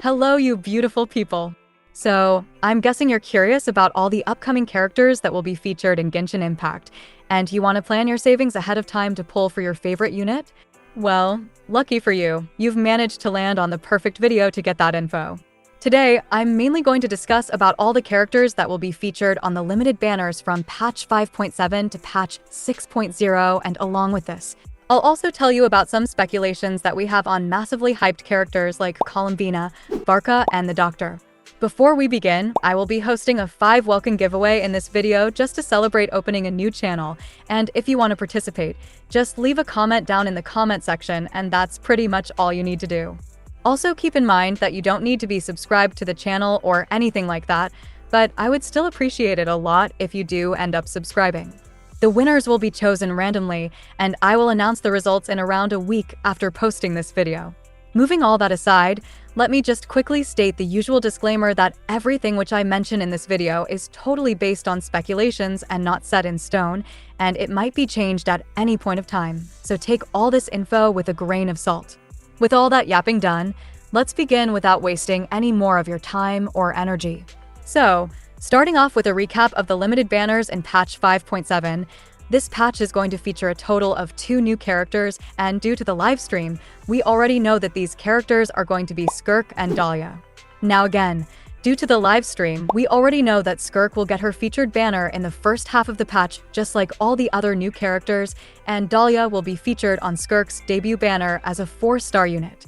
Hello, you beautiful people. So, I'm guessing you're curious about all the upcoming characters that will be featured in Genshin Impact, and you want to plan your savings ahead of time to pull for your favorite unit? Well, lucky for you, you've managed to land on the perfect video to get that info. Today, I'm mainly going to discuss about all the characters that will be featured on the limited banners from patch 5.7 to patch 6.0, and along with this, I'll also tell you about some speculations that we have on massively hyped characters like Columbina, Varka, and the Doctor. Before we begin, I will be hosting a 5 welcome giveaway in this video just to celebrate opening a new channel, and if you want to participate, just leave a comment down in the comment section, and that's pretty much all you need to do. Also keep in mind that you don't need to be subscribed to the channel or anything like that, but I would still appreciate it a lot if you do end up subscribing. The winners will be chosen randomly, and I will announce the results in around a week after posting this video. Moving all that aside, let me just quickly state the usual disclaimer that everything which I mention in this video is totally based on speculations and not set in stone, and it might be changed at any point of time, so take all this info with a grain of salt. With all that yapping done, let's begin without wasting any more of your time or energy. So, starting off with a recap of the limited banners in patch 5.7, this patch is going to feature a total of 2 new characters, and due to the livestream, we already know that these characters are going to be Skirk and Dahlia. Now again, due to the livestream, we already know that Skirk will get her featured banner in the first half of the patch just like all the other new characters, and Dahlia will be featured on Skirk's debut banner as a 4-star unit.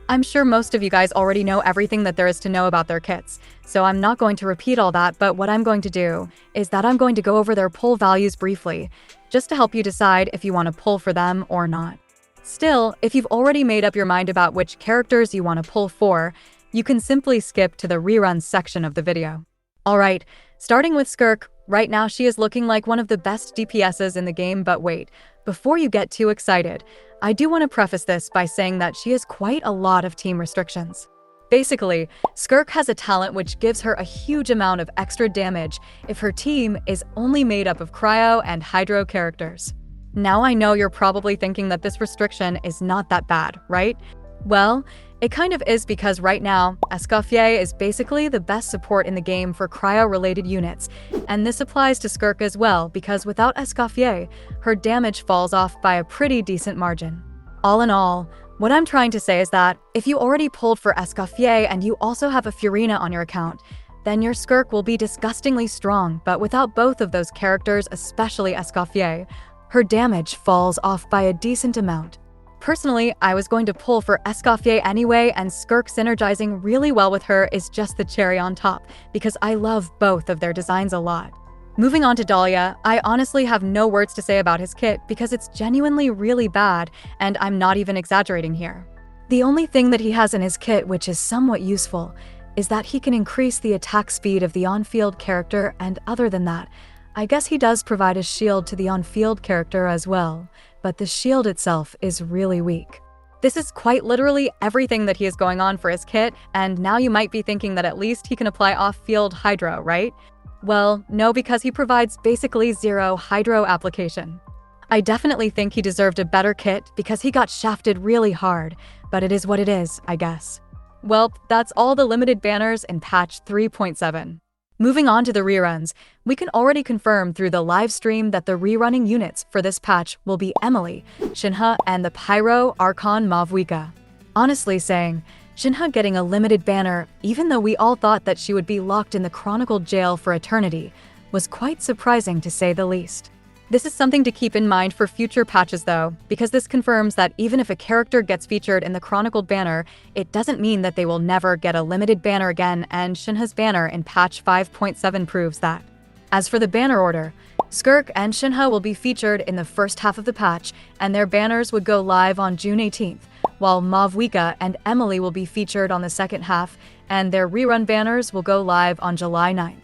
I'm sure most of you guys already know everything that there is to know about their kits, so I'm not going to repeat all that, but what I'm going to do is that I'm going to go over their pull values briefly, just to help you decide if you want to pull for them or not. Still, if you've already made up your mind about which characters you want to pull for, you can simply skip to the reruns section of the video. Alright, starting with Skirk, right now she is looking like one of the best DPSs in the game, but wait, before you get too excited, I do want to preface this by saying that she has quite a lot of team restrictions. Basically, Skirk has a talent which gives her a huge amount of extra damage if her team is only made up of cryo and hydro characters. Now I know you're probably thinking that this restriction is not that bad, right? Well, it kind of is, because right now, Escoffier is basically the best support in the game for cryo-related units, and this applies to Skirk as well, because without Escoffier, her damage falls off by a pretty decent margin. All in all, what I'm trying to say is that if you already pulled for Escoffier and you also have a Furina on your account, then your Skirk will be disgustingly strong, but without both of those characters, especially Escoffier, her damage falls off by a decent amount. Personally, I was going to pull for Escoffier anyway, and Skirk synergizing really well with her is just the cherry on top, because I love both of their designs a lot. Moving on to Dahlia, I honestly have no words to say about his kit because it's genuinely really bad, and I'm not even exaggerating here. The only thing that he has in his kit which is somewhat useful is that he can increase the attack speed of the on-field character, and other than that, I guess he does provide a shield to the on-field character as well, but the shield itself is really weak. This is quite literally everything that he has going on for his kit, and now you might be thinking that at least he can apply off-field hydro, right? Well, no, because he provides basically 0 hydro application. I definitely think he deserved a better kit because he got shafted really hard, but it is what it is, I guess. Well, that's all the limited banners in patch 3.7. Moving on to the reruns, we can already confirm through the live stream that the rerunning units for this patch will be Emilie, Shenhe, and the Pyro Archon Mavuika. Honestly saying, Shenhe getting a limited banner, even though we all thought that she would be locked in the Chronicled jail for eternity, was quite surprising to say the least. This is something to keep in mind for future patches though, because this confirms that even if a character gets featured in the Chronicled banner, it doesn't mean that they will never get a limited banner again, and Shenhe's banner in patch 5.7 proves that. As for the banner order, Skirk and Shenhe will be featured in the first half of the patch, and their banners would go live on June 18th, while Mavuika and Emilie will be featured on the second half, and their rerun banners will go live on July 9th.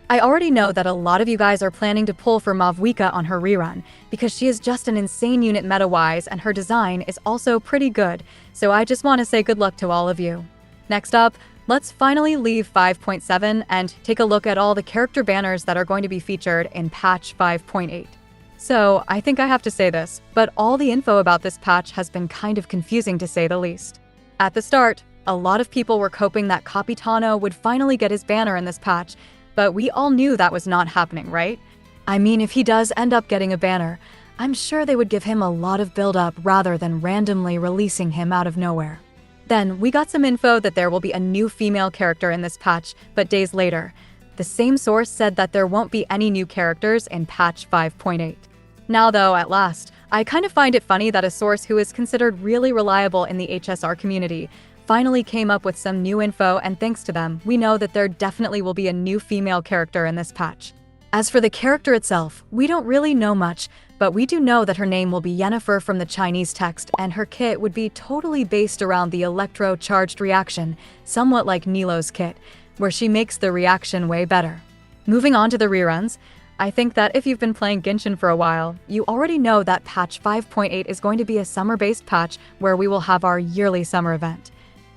I already know that a lot of you guys are planning to pull for Mavuika on her rerun, because she is just an insane unit meta-wise and her design is also pretty good, so I just want to say good luck to all of you. Next up, let's finally leave 5.7 and take a look at all the character banners that are going to be featured in patch 5.8. So, I think I have to say this, but all the info about this patch has been kind of confusing to say the least. At the start, A lot of people were hoping that Capitano would finally get his banner in this patch, but we all knew that was not happening, right? I mean, if he does end up getting a banner, I'm sure they would give him a lot of build-up rather than randomly releasing him out of nowhere. Then, we got some info that there will be a new female character in this patch, but days later, the same source said that there won't be any new characters in patch 5.8. Now though, at last, I kind of find it funny that a source who is considered really reliable in the HSR community finally came up with some new info, and thanks to them, we know that there definitely will be a new female character in this patch. As for the character itself, we don't really know much, but we do know that her name will be Yennefer from the Chinese text, and her kit would be totally based around the electro-charged reaction, somewhat like Nilo's kit, where she makes the reaction way better. Moving on to the reruns, I think that if you've been playing Genshin for a while, you already know that patch 5.8 is going to be a summer-based patch where we will have our yearly summer event.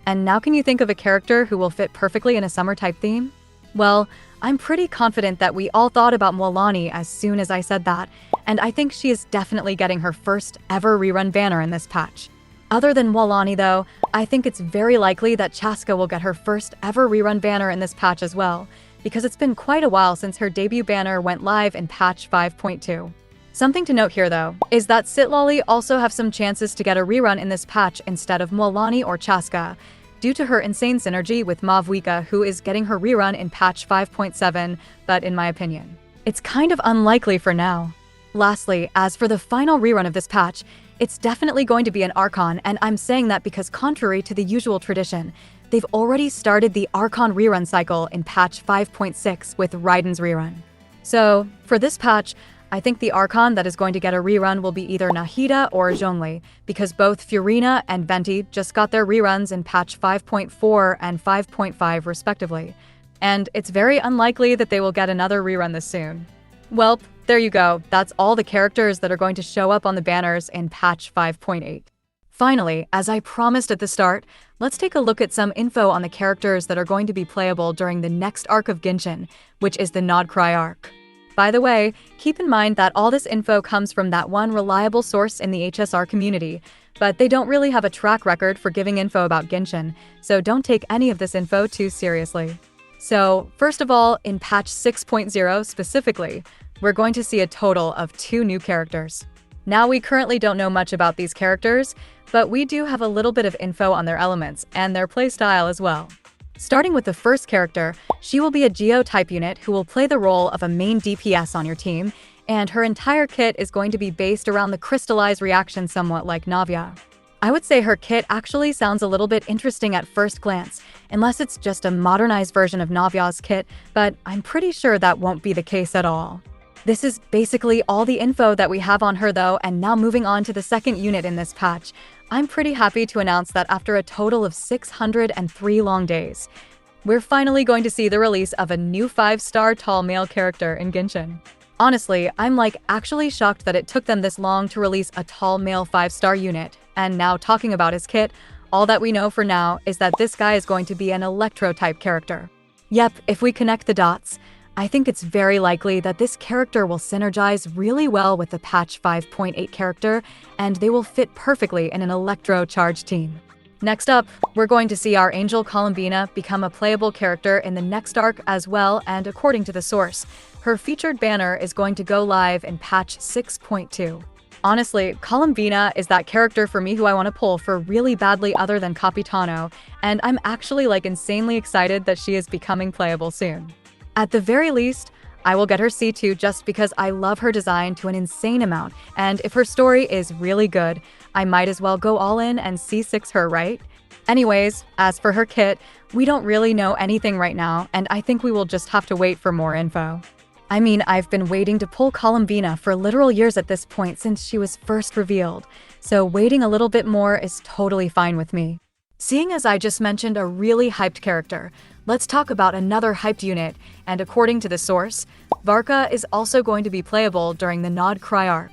And now can you think of a character who will fit perfectly in a summer-type theme? Well, I'm pretty confident that we all thought about Mualani as soon as I said that, and I think she is definitely getting her first ever rerun banner in this patch. Other than Mualani though, I think it's very likely that Chasca will get her first ever rerun banner in this patch as well, because it's been quite a while since her debut banner went live in patch 5.2. Something to note here though, is that citlali also have some chances to get a rerun in this patch instead of Mualani or Chasca, due to her insane synergy with Mavuika, who is getting her rerun in patch 5.7, but in my opinion, it's kind of unlikely for now. Lastly, as for the final rerun of this patch, it's definitely going to be an Archon, and I'm saying that because contrary to the usual tradition, they've already started the Archon rerun cycle in patch 5.6 with Raiden's rerun. So, for this patch, I think the Archon that is going to get a rerun will be either Nahida or Zhongli, because both Furina and Venti just got their reruns in patch 5.4 and 5.5 respectively, and it's very unlikely that they will get another rerun this soon. Well, there you go, that's all the characters that are going to show up on the banners in patch 5.8. Finally, as I promised at the start, let's take a look at some info on the characters that are going to be playable during the next arc of Genshin, which is the Nod Cry arc. By the way, keep in mind that all this info comes from that one reliable source in the HSR community, but they don't really have a track record for giving info about Genshin, so don't take any of this info too seriously. So, first of all, in patch 6.0 specifically, we're going to see a total of 2 new characters. Now we currently don't know much about these characters, but we do have a little bit of info on their elements and their playstyle as well. Starting with the first character, she will be a Geo-type unit who will play the role of a main DPS on your team, and her entire kit is going to be based around the crystallized reaction, somewhat like Navia. I would say her kit actually sounds a little bit interesting at first glance, unless it's just a modernized version of Navia's kit, but I'm pretty sure that won't be the case at all. This is basically all the info that we have on her though, and now moving on to the second unit in this patch. I'm pretty happy to announce that after a total of 603 long days, we're finally going to see the release of a new 5-star tall male character in Genshin. Honestly, I'm actually shocked that it took them this long to release a tall male 5-star unit, and now talking about his kit, all that we know for now is that this guy is going to be an Electro-type character. Yep, if we connect the dots, I think it's very likely that this character will synergize really well with the patch 5.8 character, and they will fit perfectly in an Electro-charged team. Next up, we're going to see our Angel Columbina become a playable character in the next arc as well, and according to the source, her featured banner is going to go live in patch 6.2. Honestly, Columbina is that character for me who I want to pull for really badly other than Capitano, and I'm actually insanely excited that she is becoming playable soon. At the very least, I will get her C2 just because I love her design to an insane amount, and if her story is really good, I might as well go all in and C6 her, right? Anyways, as for her kit, we don't really know anything right now, and I think we will just have to wait for more info. I mean, I've been waiting to pull Columbina for literal years at this point since she was first revealed, so waiting a little bit more is totally fine with me. Seeing as I just mentioned a really hyped character, let's talk about another hyped unit, and according to the source, Varka is also going to be playable during the Nod Cry arc.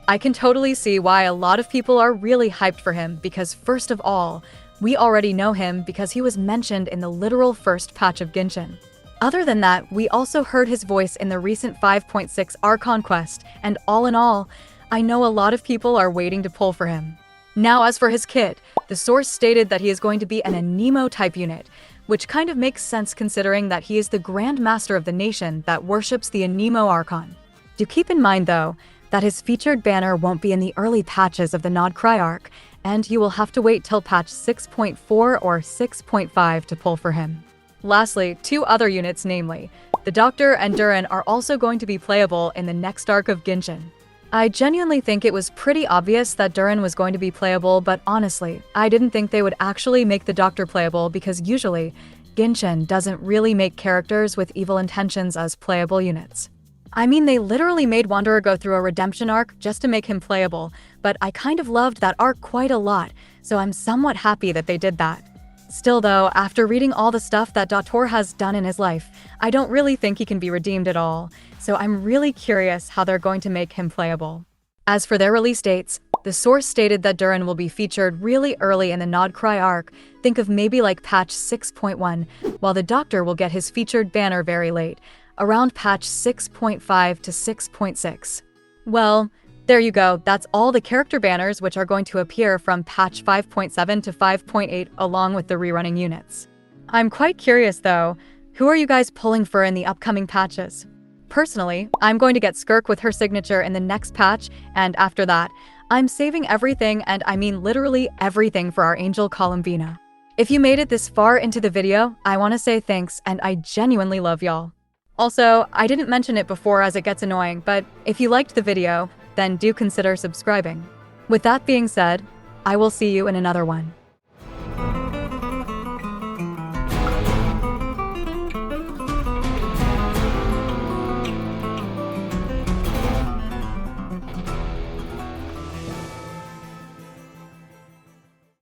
I can totally see why a lot of people are really hyped for him because first of all, we already know him because he was mentioned in the literal first patch of Genshin. Other than that, we also heard his voice in the recent 5.6 Archon quest, and all in all, I know a lot of people are waiting to pull for him. Now as for his kit, the source stated that he is going to be an Anemo type unit, which kind of makes sense considering that he is the Grand Master of the nation that worships the Anemo Archon. Do keep in mind though, that his featured banner won't be in the early patches of the Nodcry arc, and you will have to wait till patch 6.4 or 6.5 to pull for him. Lastly, two other units, namely, the Doctor and Durin, are also going to be playable in the next arc of Genshin. I genuinely think it was pretty obvious that Durin was going to be playable, but honestly, I didn't think they would actually make the Doctor playable because usually, Genshin doesn't really make characters with evil intentions as playable units. I mean, they literally made Wanderer go through a redemption arc just to make him playable, but I kind of loved that arc quite a lot, so I'm somewhat happy that they did that. Still though, after reading all the stuff that Dottore has done in his life, I don't really think he can be redeemed at all, so I'm really curious how they're going to make him playable. As for their release dates, the source stated that Durin will be featured really early in the Nodcry arc, think of maybe like patch 6.1, while the Doctor will get his featured banner very late, around patch 6.5 to 6.6. Well, there you go, that's all the character banners which are going to appear from patch 5.7 to 5.8 along with the rerunning units. I'm quite curious though, who are you guys pulling for in the upcoming patches? Personally, I'm going to get Skirk with her signature in the next patch, and after that, I'm saving everything, and I mean literally everything, for our angel Columbina. If you made it this far into the video, I want to say thanks, and I genuinely love y'all. Also, I didn't mention it before as it gets annoying, but if you liked the video, then do consider subscribing. With that being said, I will see you in another one.